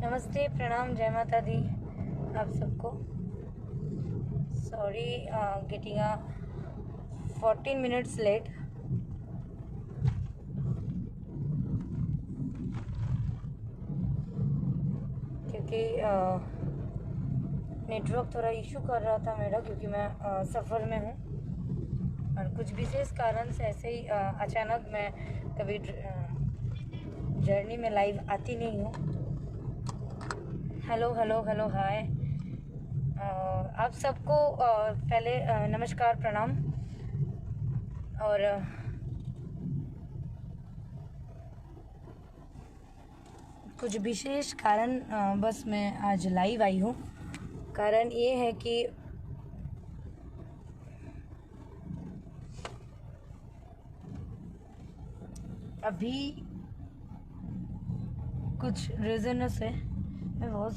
नमस्ते, प्रणाम, जय माता दी आप सबको। Sorry getting 14 minutes late. क्योंकि नेटवर्क थोड़ा इशू कर रहा था मेरा, क्योंकि मैं सफ़र में हूँ और कुछ विशेष कारण से ऐसे ही अचानक मैं कभी जर्नी में लाइव आती नहीं हूँ। हेलो हेलो हेलो हाय आप सबको। पहले नमस्कार, प्रणाम। और कुछ विशेष कारण बस मैं आज लाइव आई हूँ। कारण ये है कि अभी कुछ रीज़न से मैं बहुत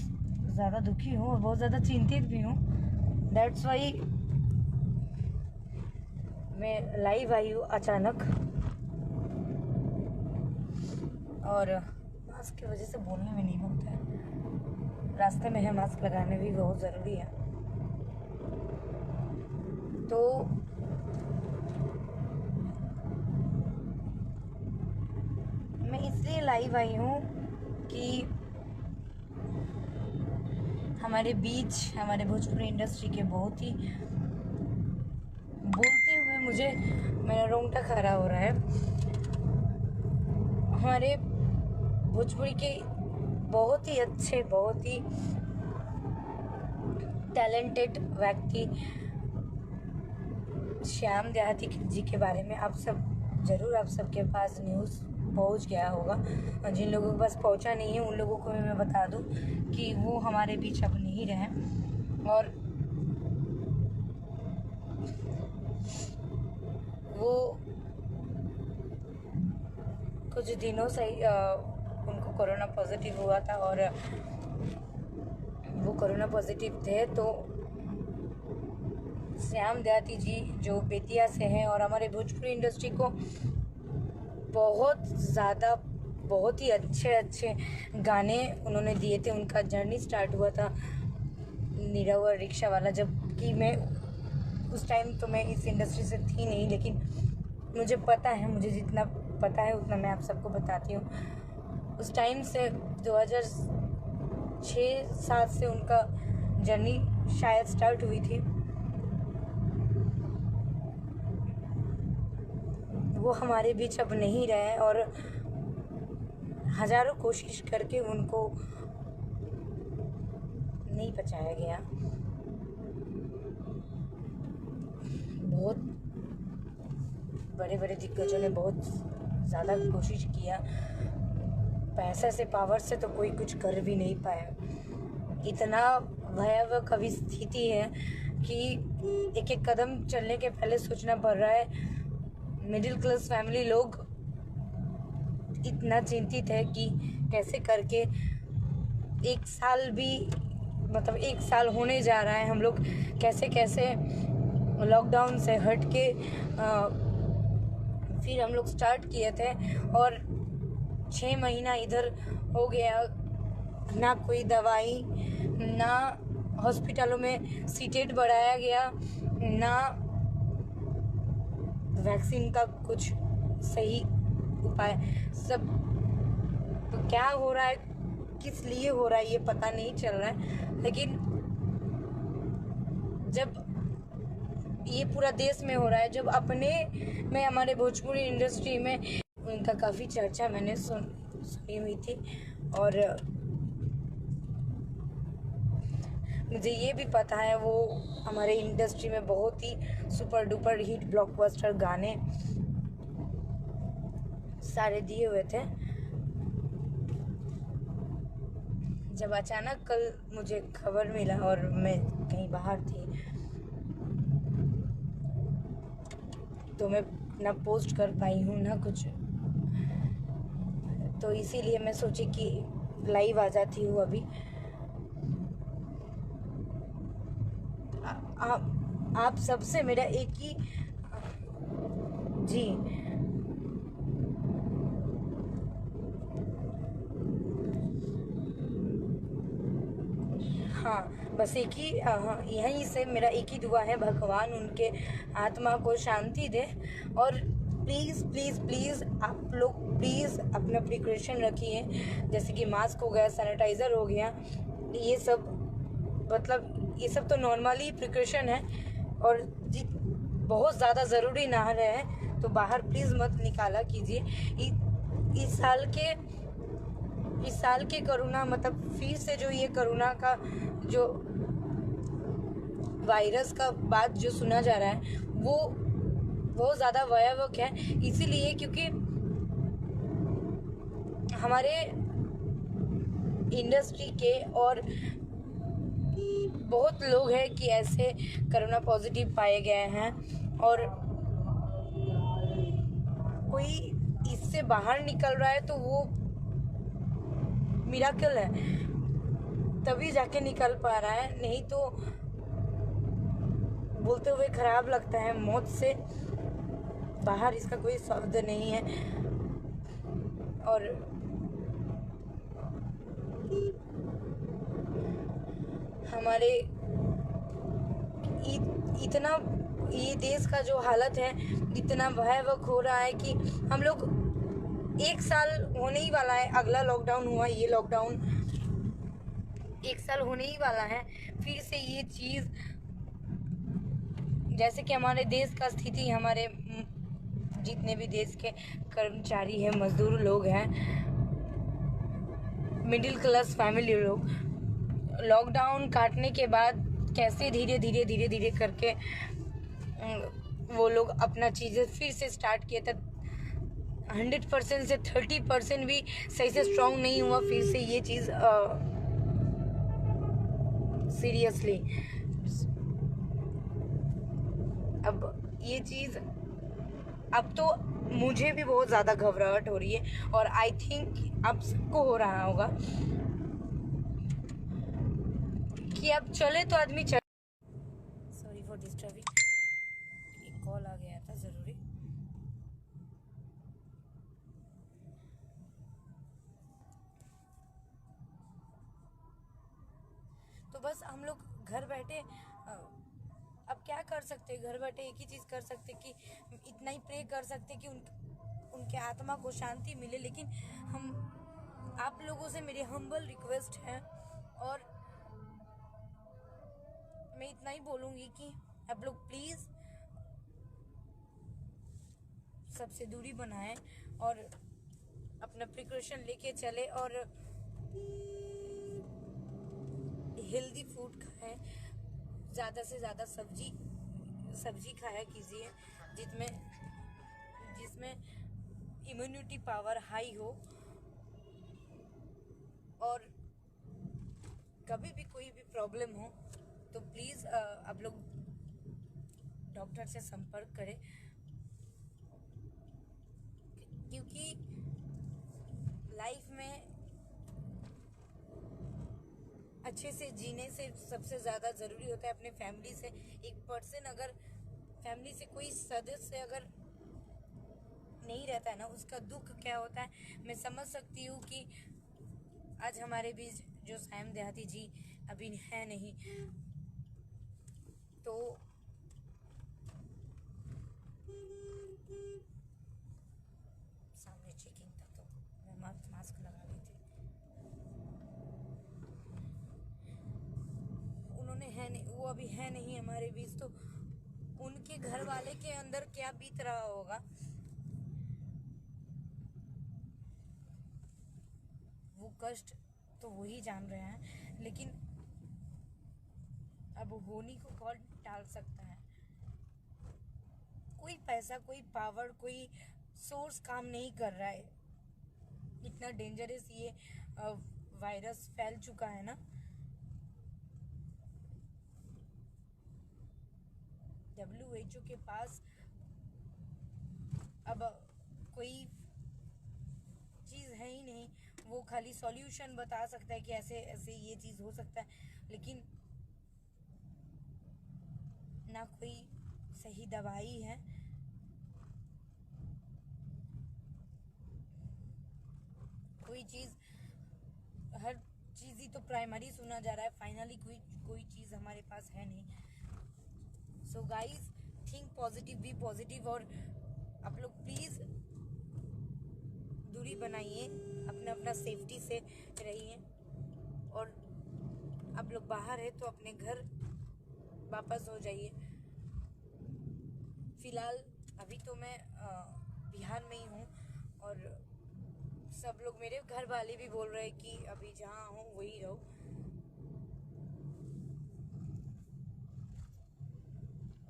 ज़्यादा दुखी हूँ और बहुत ज़्यादा चिंतित भी हूँ। दैट्स वाई मैं लाइव आई हूँ अचानक। और मास्क की वजह से बोलने में नहीं होता है, रास्ते में है, मास्क लगाने भी बहुत ज़रूरी है। तो मैं इसलिए लाइव आई हूँ कि हमारे बीच, हमारे भोजपुरी इंडस्ट्री के बहुत ही, बोलते हुए मुझे मेरा रोंगटा खड़ा हो रहा है, हमारे भोजपुरी के बहुत ही अच्छे, बहुत ही टैलेंटेड व्यक्ति श्याम देहाती जी के बारे में आप सबके पास न्यूज़ पहुंच गया होगा। और जिन लोगों के पास पहुंचा नहीं है उन लोगों को भी मैं बता दूं कि वो हमारे बीच अब नहीं रहे। और वो कुछ दिनों से उनको कोरोना पॉजिटिव हुआ था और वो कोरोना पॉजिटिव थे। तो श्याम देहाती जी जो बेतिया से हैं और हमारे भोजपुरी इंडस्ट्री को बहुत ही अच्छे गाने उन्होंने दिए थे। उनका जर्नी स्टार्ट हुआ था नीरव और रिक्शा वाला, जबकि मैं उस टाइम तो मैं इस इंडस्ट्री से थी नहीं, लेकिन मुझे पता है, मुझे जितना पता है उतना मैं आप सबको बताती हूँ। उस टाइम से 2006-07 से उनका जर्नी शायद स्टार्ट हुई थी। वो हमारे बीच अब नहीं रहे और हजारों कोशिश करके उनको नहीं बचाया गया। बहुत बड़े बड़े दिग्गजों ने बहुत ज़्यादा कोशिश किया, पैसे से, पावर से तो कोई कुछ कर भी नहीं पाया। इतना भयावह कभी स्थिति है कि एक एक कदम चलने के पहले सोचना पड़ रहा है। मिडिल क्लास फैमिली लोग इतना चिंतित है कि कैसे करके एक साल होने जा रहा है, हम लोग कैसे लॉकडाउन से हट के फिर हम लोग स्टार्ट किए थे और 6 महीना इधर हो गया, ना कोई दवाई, ना हॉस्पिटलों में सीटें बढ़ाया गया, ना वैक्सीन का कुछ सही उपाय। सब तो क्या हो रहा है, किस लिए हो रहा है, ये पता नहीं चल रहा है। लेकिन जब ये पूरा देश में हो रहा है, जब अपने में हमारे भोजपुरी इंडस्ट्री में उनका काफ़ी चर्चा मैंने सुनी हुई थी। और मुझे ये भी पता है वो हमारे इंडस्ट्री में बहुत ही सुपर डुपर हिट ब्लॉकबस्टर गाने सारे दिए हुए थे। जब अचानक कल मुझे खबर मिला और मैं कहीं बाहर थी, तो मैं ना पोस्ट कर पाई हूँ ना कुछ, तो इसीलिए मैं सोची कि लाइव आ जाती हूँ अभी। आप सबसे मेरा एक ही जी हाँ, बस एक ही यहीं से मेरा एक ही दुआ है, भगवान उनके आत्मा को शांति दे। और प्लीज़ प्लीज़ प्लीज़ आप लोग प्लीज़ अपना प्रिकॉशन रखिए, जैसे कि मास्क हो गया, सैनिटाइज़र हो गया, ये सब मतलब ये सब तो नॉर्मली प्रिकॉशन है। और बहुत ज़्यादा ज़रूरी ना रहे तो बाहर प्लीज़ मत निकाला कीजिए। इस साल के कोरोना मतलब फिर से जो ये कोरोना का जो वायरस का बात जो सुना जा रहा है वो बहुत ज़्यादा भयावह है, इसीलिए क्योंकि हमारे इंडस्ट्री के और बहुत लोग हैं कि ऐसे कोरोना पॉजिटिव पाए गए हैं, और कोई इससे बाहर निकल रहा है तो वो मिराकल है, तभी जाके निकल पा रहा है, नहीं तो बोलते हुए खराब लगता है। मौत से बाहर इसका कोई शब्द नहीं है। और हमारे इतना ये देश का जो हालत है इतना भयावह हो रहा है कि हम लोग 1 साल होने ही वाला है, अगला लॉकडाउन हुआ, ये लॉकडाउन 1 साल होने ही वाला है। फिर से ये चीज़ जैसे कि हमारे देश का स्थिति, हमारे जितने भी देश के कर्मचारी हैं, मजदूर लोग हैं, मिडिल क्लास फैमिली लोग, लॉकडाउन काटने के बाद कैसे धीरे धीरे करके वो लोग अपना चीज़ें फिर से स्टार्ट किए थे। 100% से 30% भी सही से स्ट्रांग नहीं हुआ फिर से ये चीज़ सीरियसली। अब ये चीज़ अब तो मुझे भी बहुत ज़्यादा घबराहट हो रही है, और आई थिंक अब सबको हो रहा होगा कि अब चले तो आदमी चले। सॉरी फॉर डिस्टर्बिंग, एक कॉल आ गया था ज़रूरी। तो बस हम लोग घर बैठे अब क्या कर सकते, घर बैठे एक ही चीज़ कर सकते कि इतना ही प्रे कर सकते कि उनके आत्मा को शांति मिले। लेकिन हम आप लोगों से मेरी हम्बल रिक्वेस्ट है, और मैं इतना ही बोलूँगी कि आप लोग प्लीज़ सबसे दूरी बनाएं और अपना प्रिकॉशन लेके चले, और हेल्दी फूड खाएं, ज़्यादा से ज़्यादा सब्जी खाया कीजिए जिसमें इम्यूनिटी पावर हाई हो। और कभी भी कोई भी प्रॉब्लम हो तो प्लीज़ आप लोग डॉक्टर से संपर्क करें, क्योंकि लाइफ में अच्छे से जीने से सबसे ज़्यादा ज़रूरी होता है अपने फैमिली से। एक पर्सन अगर फैमिली से कोई सदस्य अगर नहीं रहता है ना, उसका दुख क्या होता है मैं समझ सकती हूँ। कि आज हमारे बीच जो सैम देहाती जी अभी है नहीं, तो सामने चेकिंग था तो मैं मास्क लगा ली थी। उन्होंने है नहीं, वो अभी है नहीं हमारे बीच, तो उनके घर वाले के अंदर क्या बीत रहा होगा वो कष्ट तो वही जान रहे हैं। लेकिन अब होनी को कौन टाल सकता है। कोई पैसा, कोई पावर, कोई सोर्स काम नहीं कर रहा है। इतना डेंजरस ये वायरस फैल चुका है ना। WHO के पास अब कोई चीज़ है ही नहीं, वो खाली सॉल्यूशन बता सकता है कि ऐसे ऐसे ये चीज़ हो सकता है, लेकिन ना कोई सही दवाई है। कोई चीज़, हर चीज़ इजी तो प्राइमरी सुना जा रहा है, फाइनली कोई चीज़ हमारे पास है नहीं। So guys think positive, be positive, और आप लोग प्लीज़ दूरी बनाइए, अपना अपना सेफ्टी से रहिए, और आप लोग बाहर है तो अपने घर वापस हो जाइए। फिलहाल अभी तो मैं बिहार में ही हूँ, और सब लोग, मेरे घर वाले भी बोल रहे हैं कि अभी जहाँ हूँ वही रहो।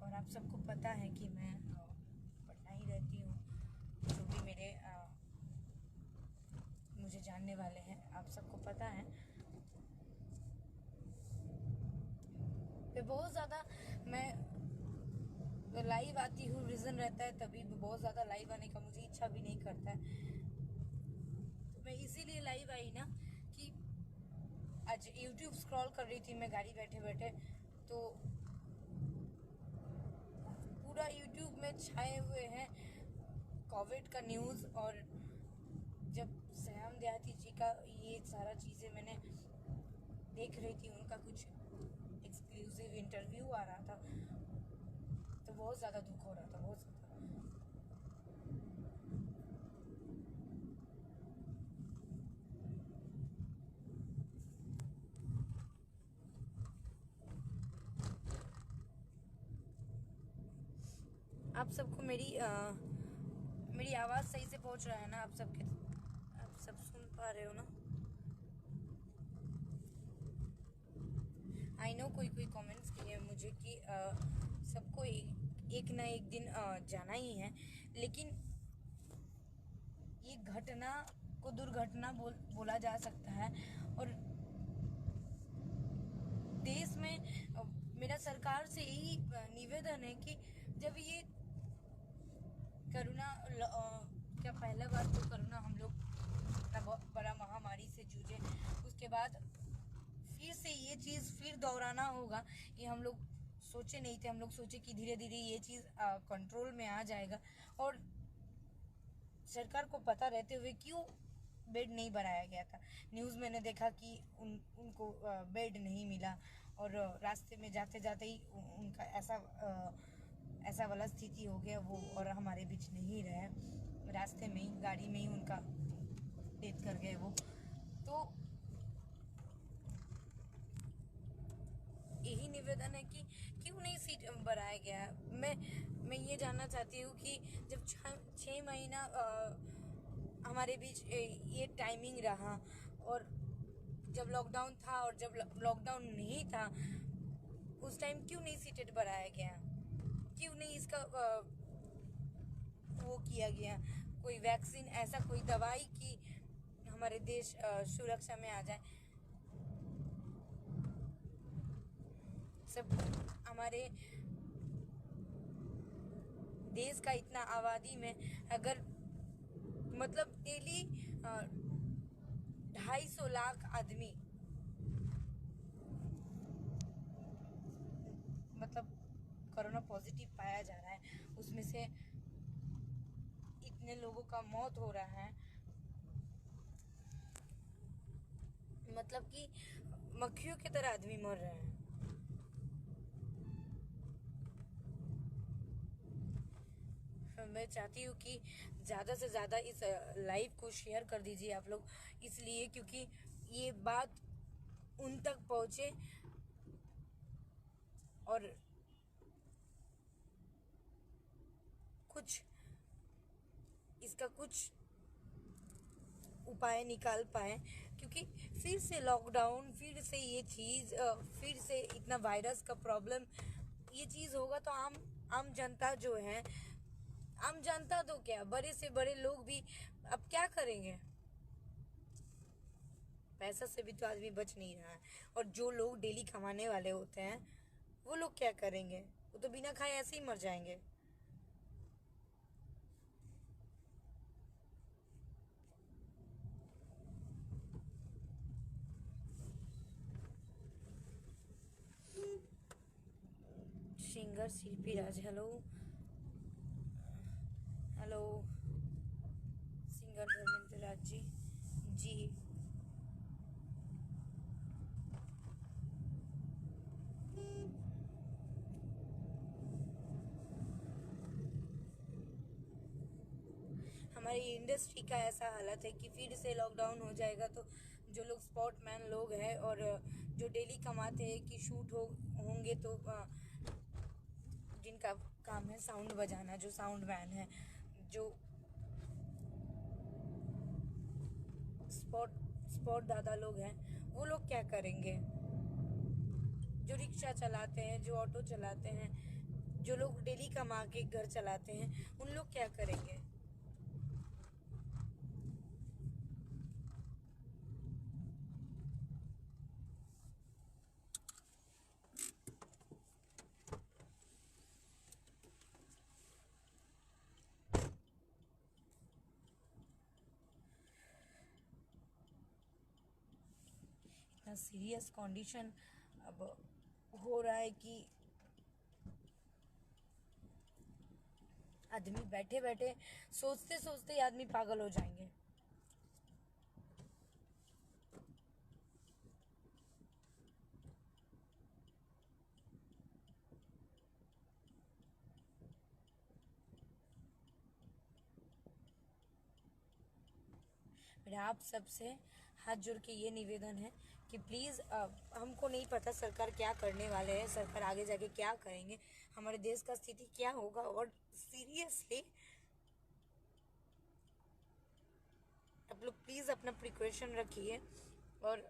और आप सबको पता है कि मैं पटना ही रहती हूँ। जो भी मेरे मुझे जानने वाले हैं, आप सबको पता है। बहुत ज़्यादा मैं लाइव आती हूँ, रीज़न रहता है तभी, बहुत ज़्यादा लाइव आने का मुझे इच्छा भी नहीं करता है। तो मैं इसीलिए लाइव आई ना कि आज यूट्यूब स्क्रॉल कर रही थी मैं गाड़ी बैठे बैठे, तो पूरा यूट्यूब में छाए हुए हैं कोविड का न्यूज़। और जब सयाम देहाती जी का ये सारा चीज़ें मैंने देख रही थी, उनका कुछ एक्सक्लूसिव इंटरव्यू आ रहा था, तो बहुत ज़्यादा दुख हो रहा था, बहुत ज़्यादा। आप सबको मेरी आवाज़ सही से पहुंच रहा है ना? आप सब सुन पा रहे हो ना? आई नो कोई कमेंट्स किए मुझे कि सबको एक ना एक दिन जाना ही है, लेकिन ये घटना को दुर्घटना बोला जा सकता है। और देश में मेरा सरकार से यही निवेदन है कि जब ये कोरोना क्या पहला बार तो कोरोना हम लोग इतना बड़ा महामारी से जूझे, उसके बाद फिर से ये चीज़ फिर दोहराना होगा, ये हम लोग सोचे नहीं थे। हम लोग सोचे कि धीरे धीरे ये चीज़ कंट्रोल में आ जाएगा, और सरकार को पता रहते हुए क्यों बेड नहीं बनाया गया था। न्यूज़ मैंने देखा कि उनको बेड नहीं मिला, और रास्ते में जाते जाते ही उनका ऐसा वाला स्थिति हो गया वो, और हमारे बीच नहीं रहे, रास्ते में ही गाड़ी में ही उनका डेथ कर गए वो। तो यही निवेदन है कि क्यों नहीं सीट बढ़ाया गया। मैं ये जानना चाहती हूँ कि जब 6 महीना हमारे बीच ये टाइमिंग रहा, और जब लॉकडाउन था और जब लॉकडाउन नहीं था, उस टाइम क्यों नहीं सीटेड बढ़ाया गया? क्यों नहीं इसका वो किया गया, कोई वैक्सीन, ऐसा कोई दवाई कि हमारे देश सुरक्षा में आ जाए? सब हमारे देश का इतना आबादी में अगर मतलब डेली 250 लाख आदमी मतलब कोरोना पॉजिटिव पाया जा रहा है, उसमें से इतने लोगों का मौत हो रहा है, मतलब कि मक्खियों की तरह आदमी मर रहे हैं। मैं चाहती हूँ कि ज़्यादा से ज़्यादा इस लाइव को शेयर कर दीजिए आप लोग, इसलिए क्योंकि ये बात उन तक पहुँचे और इसका कुछ उपाय निकाल पाए। क्योंकि फिर से लॉकडाउन, फिर से ये चीज़, फिर से इतना वायरस का प्रॉब्लम, ये चीज़ होगा तो आम जनता जो है, आम जनता तो क्या, बड़े से बड़े लोग भी अब क्या करेंगे? पैसा से भी तो आदमी बच नहीं रहा है, और जो लोग डेली कमाने वाले होते हैं वो लोग क्या करेंगे? वो तो बिना खाए ऐसे ही मर जाएंगे। सिंगर शिल्पी राज, hello hello. Singer Dharmendra Raj ji, जी हमारी इंडस्ट्री का ऐसा हालत है कि फिर से लॉकडाउन हो जाएगा तो जो लोग स्पॉटमैन लोग हैं और जो डेली कमाते हैं कि शूट होंगे तो जिनका काम है साउंड बजाना, जो साउंड मैन है, जो स्पॉट दादा लोग हैं, वो लोग क्या करेंगे? जो रिक्शा चलाते हैं, जो ऑटो चलाते हैं, जो लोग डेली कमा के घर चलाते हैं, उन लोग क्या करेंगे? इतना सीरियस कंडीशन अब हो रहा है कि आदमी बैठे बैठे सोचते सोचते ही आदमी पागल हो जाएंगे। मेरा आप सबसे हाथ जोड़ के ये निवेदन है कि प्लीज़, हमको नहीं पता सरकार क्या करने वाले हैं, सरकार आगे जाके क्या करेंगे, हमारे देश का स्थिति क्या होगा, और सीरियसली आप लोग प्लीज़ अपना प्रिकॉशन रखिए और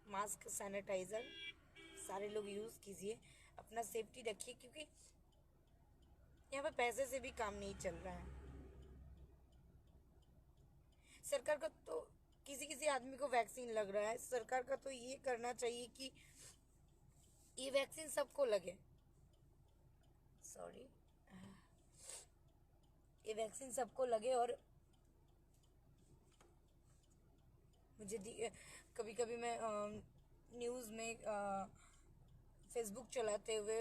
मास्क, सैनिटाइज़र सारे लोग यूज़ कीजिए, अपना सेफ्टी रखिए, क्योंकि यहाँ पे पैसे से भी काम नहीं चल रहा है। सरकार का तो किसी किसी आदमी को वैक्सीन लग रहा है, सरकार का तो ये करना चाहिए कि ये वैक्सीन सबको लगे। सॉरी, ये वैक्सीन सबको लगे। और मुझे कभी कभी मैं न्यूज़ में, फेसबुक चलाते हुए,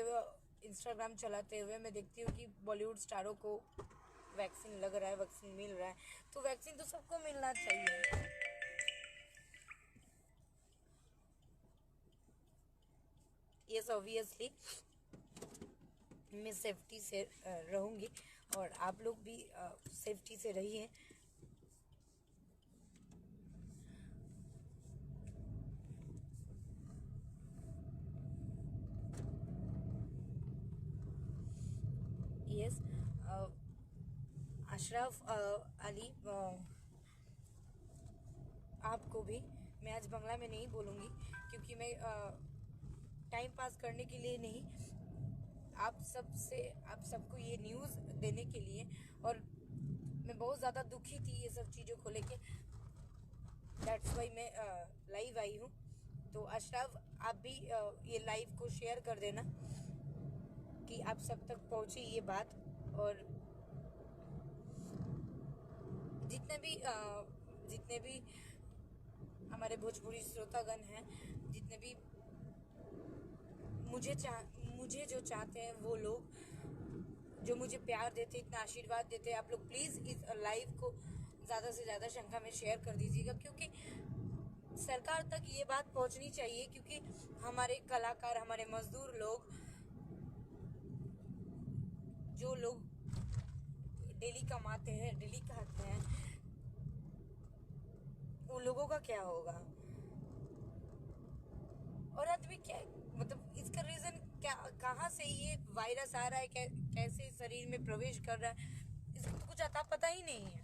इंस्टाग्राम चलाते हुए मैं देखती हूँ कि बॉलीवुड स्टारों को वैक्सीन लग रहा है, वैक्सीन मिल रहा है। तो वैक्सीन तो सबको मिलना चाहिए। यस, ऑब्वियसली मैं सेफ्टी से रहूँगी और आप लोग भी सेफ्टी से रहिए। यस, अशरफ अली, आपको भी मैं आज बंगला में नहीं बोलूँगी, क्योंकि मैं टाइम पास करने के लिए नहीं, आप सबको ये न्यूज़ देने के लिए। और मैं बहुत ज़्यादा दुखी थी ये सब चीज़ों को लेके, दैट्स वाई मैं लाइव आई हूँ। तो अशरफ, आप भी ये लाइव को शेयर कर देना कि आप सब तक पहुँचे ये बात। और जितने भी हमारे भोजपुरी श्रोतागण हैं, जितने भी मुझे जो चाहते हैं, वो लोग जो मुझे प्यार देते, इतना आशीर्वाद देते, आप लोग प्लीज़ इस लाइव को ज़्यादा से ज़्यादा संख्या में शेयर कर दीजिएगा, क्योंकि सरकार तक ये बात पहुंचनी चाहिए। क्योंकि हमारे कलाकार, हमारे मजदूर लोग, जो लोग डेली कमाते हैं, डेली खाते हैं, उन लोगों का क्या होगा? और आदमी क्या, मतलब इसका रीजन क्या, कहाँ से ये वायरस आ रहा है, कैसे शरीर में प्रवेश कर रहा है, इसका तो कुछ अता पता ही नहीं है।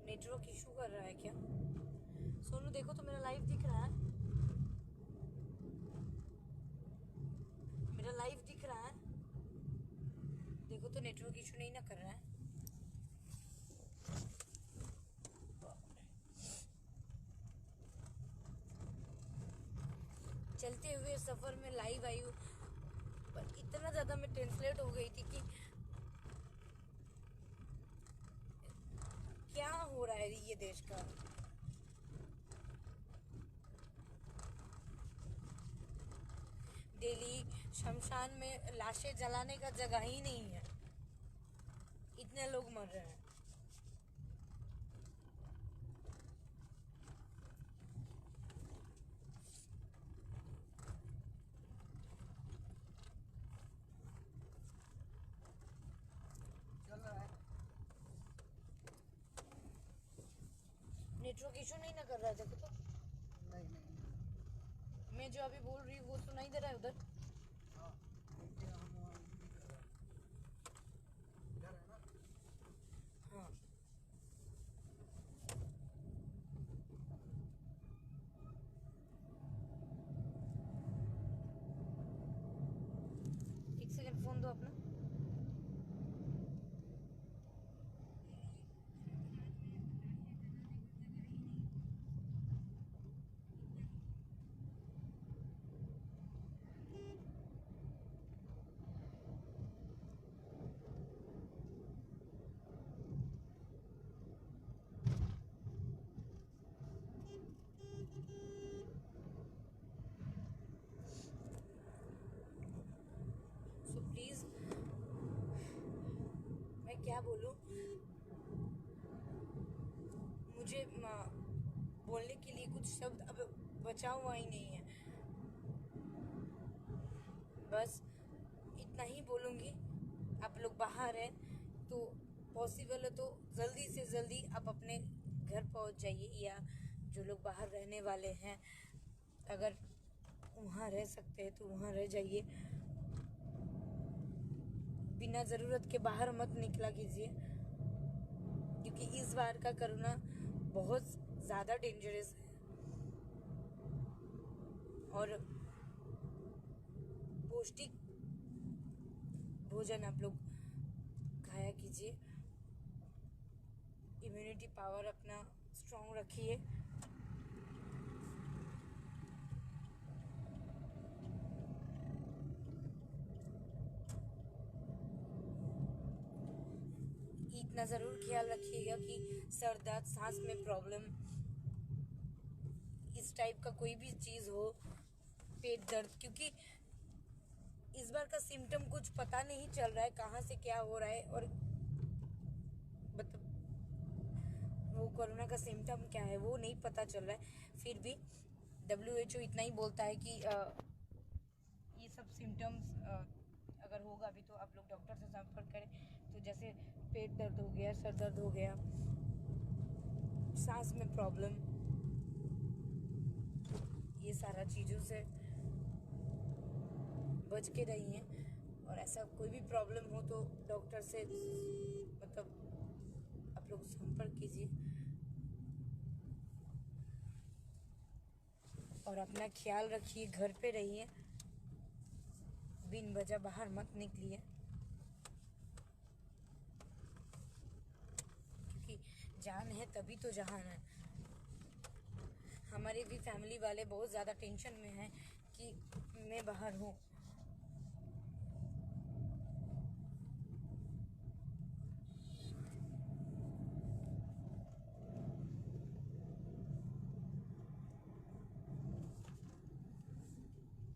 नेटवर्क इशू कर रहा है क्या? सोनू, देखो तो मेरा लाइव दिख रहा है? मेरा लाइव दिख रहा है? देखो तो नेटवर्क इशू नहीं ना कर रहा है? चलते हुए सफर में लाइव आई हूँ, पर इतना ज्यादा मैं टेंसलेट हो गई थी कि क्या हो रहा है ये देश का। डेली शमशान में लाशें जलाने का जगह ही नहीं है, इतने लोग मर रहे हैं। चल रहा है। नेटवर्क इशू नहीं ना कर रहा है देखो तो। नहीं नहीं। मैं जो अभी बोल रही हूँ वो सुनाई दे रहा है उधर। हाँ देखिए हम इधर है ना। हाँ एक सेकंड फोन दो अपना। सो प्लीज मैं क्या बोलूँ, मुझे बोलने के लिए कुछ शब्द अब बचा हुआ ही नहीं है। बस इतना ही बोलूँगी। आप लोग बाहर हैं तो पॉसिबल है तो जल्दी से जल्दी आप अपने घर पहुंच जाइए, या जो लोग बाहर रहने वाले हैं अगर वहाँ रह सकते हैं तो वहाँ रह जाइए। बिना ज़रूरत के बाहर मत निकला कीजिए, क्योंकि इस बार का कोरोना बहुत ज़्यादा डेंजरस है। और पौष्टिक भोजन आप लोग खाया कीजिए। इम्यूनिटी पावर अपना स्ट्रॉन्ग रखिए। इतना ज़रूर ख्याल रखिएगा कि सर दर्द, सांस में प्रॉब्लम, इस टाइप का कोई भी चीज़ हो, पेट दर्द, क्योंकि इस बार का सिम्टम कुछ पता नहीं चल रहा है कहाँ से क्या हो रहा है। और मतलब वो कोरोना का सिम्टम क्या है वो नहीं पता चल रहा है। फिर भी WHO इतना ही बोलता है कि ये सब सिम्टम्स अगर होगा भी तो आप लोग डॉक्टर से संपर्क करें। तो जैसे पेट दर्द हो गया, सर दर्द हो गया, सांस में प्रॉब्लम, ये सारा चीज़ों से बच के रहिए। और ऐसा कोई भी प्रॉब्लम हो तो डॉक्टर से मतलब आप लोग संपर्क कीजिए। और अपना ख्याल रखिए, घर पे रहिए, बिन वजह बाहर मत निकलिए, क्योंकि जान है तभी तो जहान है। हमारे भी फैमिली वाले बहुत ज़्यादा टेंशन में हैं कि मैं बाहर हूँ।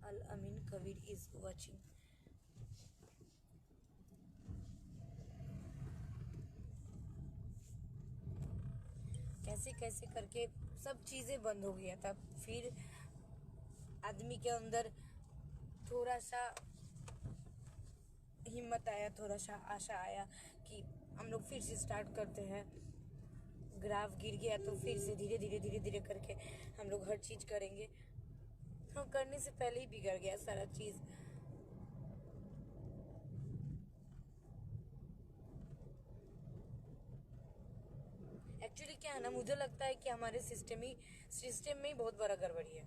अल अमीन कबीर इज वॉचिंग। कैसे कैसे करके सब चीज़ें बंद हो गया था। फिर आदमी के अंदर थोड़ा सा हिम्मत आया, थोड़ा सा आशा आया कि हम लोग फिर से स्टार्ट करते हैं। ग्राफ गिर गया तो फिर से धीरे धीरे धीरे धीरे करके हम लोग हर चीज़ करेंगे। हम करने से पहले ही बिगड़ गया सारा चीज़। एक्चुअली क्या है ना, मुझे लगता है कि हमारे सिस्टम में ही बहुत बड़ा गड़बड़ी है।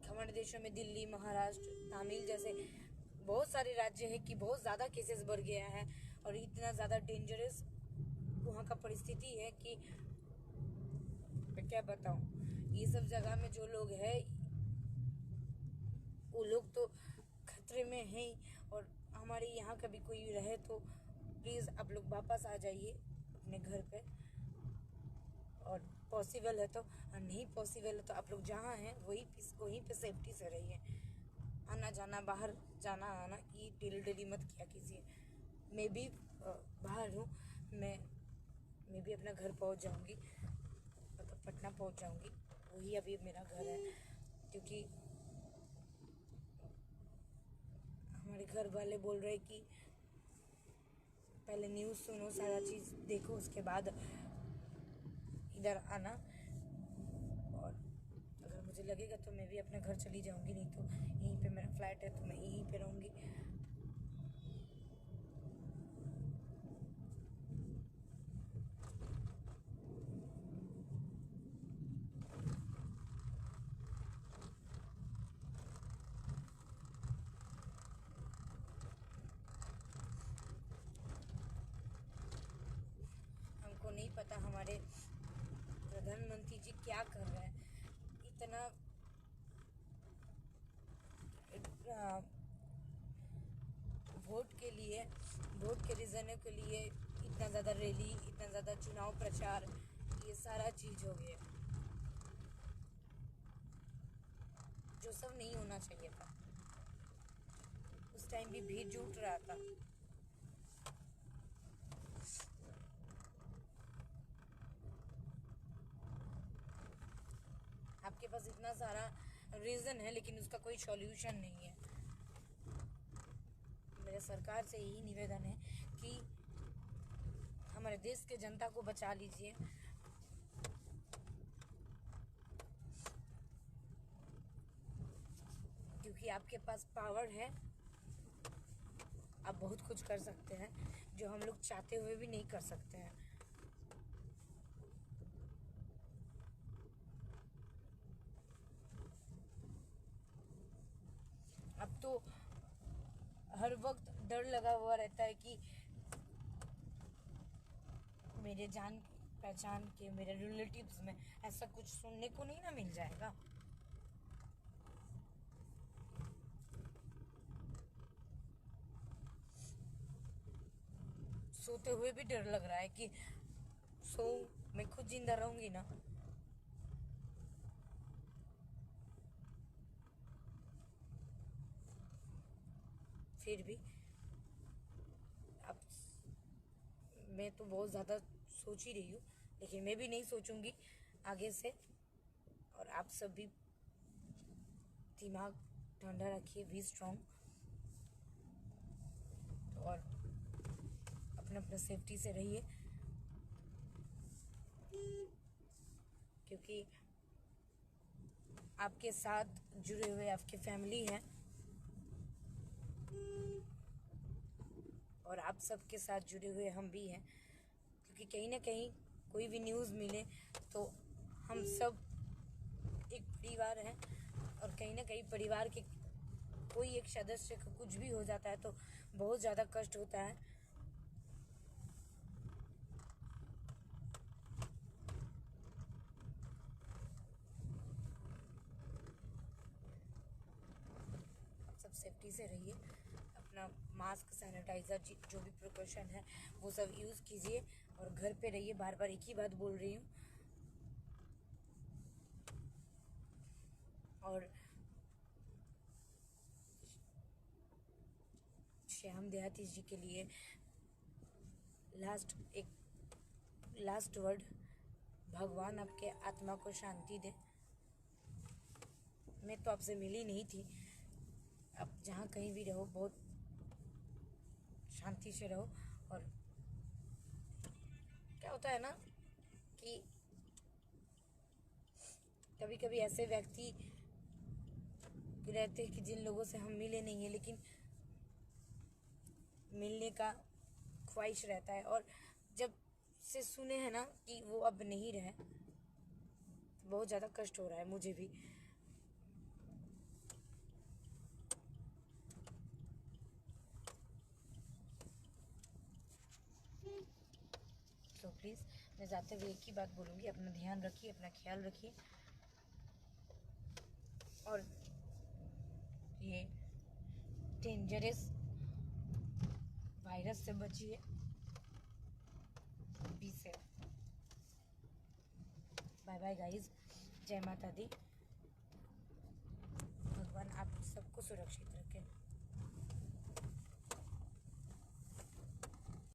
हमारे देशों में दिल्ली, महाराष्ट्र, तमिल जैसे बहुत सारे राज्य हैं कि बहुत ज़्यादा केसेस बढ़ गया है। और इतना ज़्यादा डेंजरस वहाँ का परिस्थिति है कि मैं क्या बताऊँ। ये सब जगह में जो लोग हैं वो लोग तो खतरे में हैं ही। और हमारे यहाँ कभी कोई रहे तो प्लीज़ आप लोग वापस आ जाइए अपने घर पे, और पॉसिबल है तो, और नहीं पॉसिबल है तो आप लोग जहाँ हैं वहीं पे सेफ्टी से रहिए। आना जाना, बाहर जाना आना ये डेली मत किया कीजिए। मैं भी बाहर हूँ, मैं भी अपना घर पहुँच जाऊँगी, मतलब पटना पहुँच जाऊँगी, वही अभी मेरा घर है। क्योंकि हमारे घर वाले बोल रहे कि पहले न्यूज़ सुनो, सारा चीज़ देखो, उसके बाद इधर आना। और अगर मुझे लगेगा तो मैं भी अपने घर चली जाऊंगी, नहीं तो यहीं पे मेरा फ्लैट है तो मैं यहीं पे रहूंगी। हमको नहीं पता हमारे प्रधानमंत्री जी क्या कर रहे हैं, इतना वोट के रीज़नों के लिए इतना ज़्यादा रैली, इतना ज़्यादा चुनाव प्रचार, ये सारा चीज़ हो गया जो सब नहीं होना चाहिए था। उस टाइम भी भीड़ जुट रहा था। आपके पास इतना सारा रीज़न है लेकिन उसका कोई सॉल्यूशन नहीं है। मेरे सरकार से यही निवेदन है कि हमारे देश के जनता को बचा लीजिए। क्योंकि आपके पास पावर है, आप बहुत कुछ कर सकते हैं जो हम लोग चाहते हुए भी नहीं कर सकते हैं। अब तो हर वक्त डर लगा हुआ रहता है कि मेरे जान पहचान के, मेरे रिलेटिव्स में ऐसा कुछ सुनने को नहीं ना मिल जाएगा। सोते हुए भी डर लग रहा है कि मैं खुद जिंदा रहूंगी ना। फिर भी अब मैं तो बहुत ज़्यादा सोच ही रही हूँ, लेकिन मैं भी नहीं सोचूंगी आगे से। और आप सब भी दिमाग ठंडा रखिए, बी स्ट्रॉन्ग, और अपना अपना सेफ्टी से रहिए। क्योंकि आपके साथ जुड़े हुए आपकी फैमिली है, और आप सबके साथ जुड़े हुए हम भी हैं। क्योंकि कहीं ना कहीं कोई भी न्यूज़ मिले तो हम सब एक परिवार हैं, और कहीं ना कहीं परिवार के कोई एक सदस्य को कुछ भी हो जाता है तो बहुत ज़्यादा कष्ट होता है। आप सब सेफ्टी से रहिए, अपना मास्क, सैनिटाइज़र, जो भी प्रिकॉशन है वो सब यूज़ कीजिए, और घर पे रहिए। बार बार एक ही बात बोल रही हूँ। और श्याम देहाती जी के लिए लास्ट वर्ड, भगवान आपके आत्मा को शांति दे। मैं तो आपसे मिली नहीं थी, आप जहाँ कहीं भी रहो बहुत शांति से रहो। और क्या होता है ना कि कभी कभी ऐसे व्यक्ति रहते हैं कि जिन लोगों से हम मिले नहीं हैं लेकिन मिलने का ख्वाहिश रहता है, और जब से सुने हैं ना कि वो अब नहीं रहे, बहुत ज़्यादा कष्ट हो रहा है मुझे भी। तो प्लीज़ मैं जाते हुए एक ही बात बोलूँगी, अपना ध्यान रखिए, अपना ख्याल रखिए, और ये डेंजरस वायरस से बचिए। बी बाय बाय गाइस, जय माता दी। भगवान आप सबको सुरक्षित रखे।